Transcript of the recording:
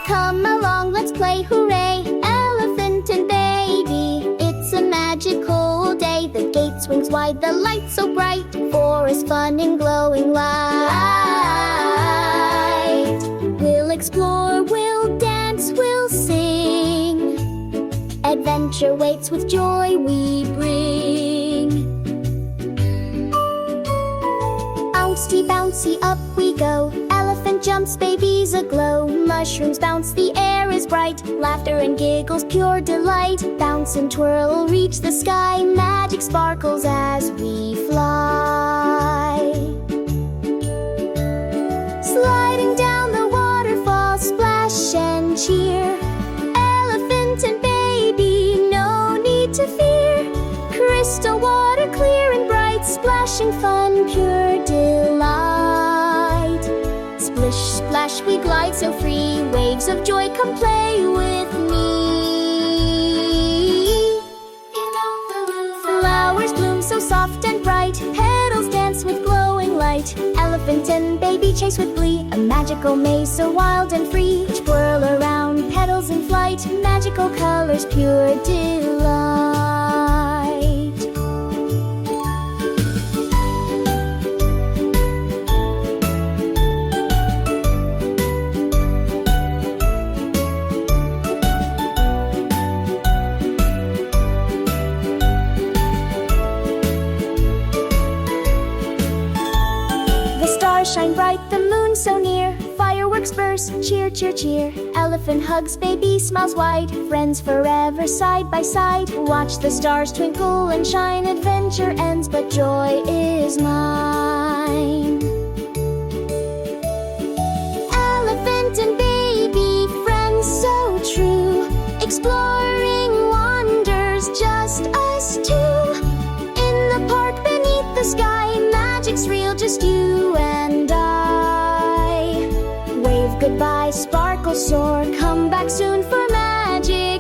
come along, let's play, hooray! Elephant and baby, it's a magical day. The gate swings wide, the lights so bright. Forest fun and glowing light. We'll explore, we'll dance, we'll sing. Adventure waits with joy we bring. Bouncy, bouncy, up we go. Elephant jumps, babies aglow. Mushrooms bounce, the air is bright. Laughter and giggles, pure delight. Bounce and twirl, reach the sky. Magic sparkles as we fly. Sliding down the waterfall, splash and cheer. Elephant and baby, no need to fear. Crystal water, clear and bright. Splashing fun, pure delight. Splish, splash, we glide so free. Waves of joy, come play with me. Flowers bloom so soft and bright. Petals dance with glowing light. Elephant and baby chase with glee. A magical maze so wild and free. Twirl around, petals in flight. Magical colors, pure delight. Shine bright, the moon so near. Fireworks burst, cheer, cheer, cheer. Elephant hugs, baby smiles wide. Friends forever side by side. Watch the stars twinkle and shine. Adventure ends, but joy is mine. Elephant and baby, friends so true. Exploring wonders, just us two. In the park beneath the sky, magic's real, just you and I. Wave goodbye, sparkle, soar. Come back soon for magic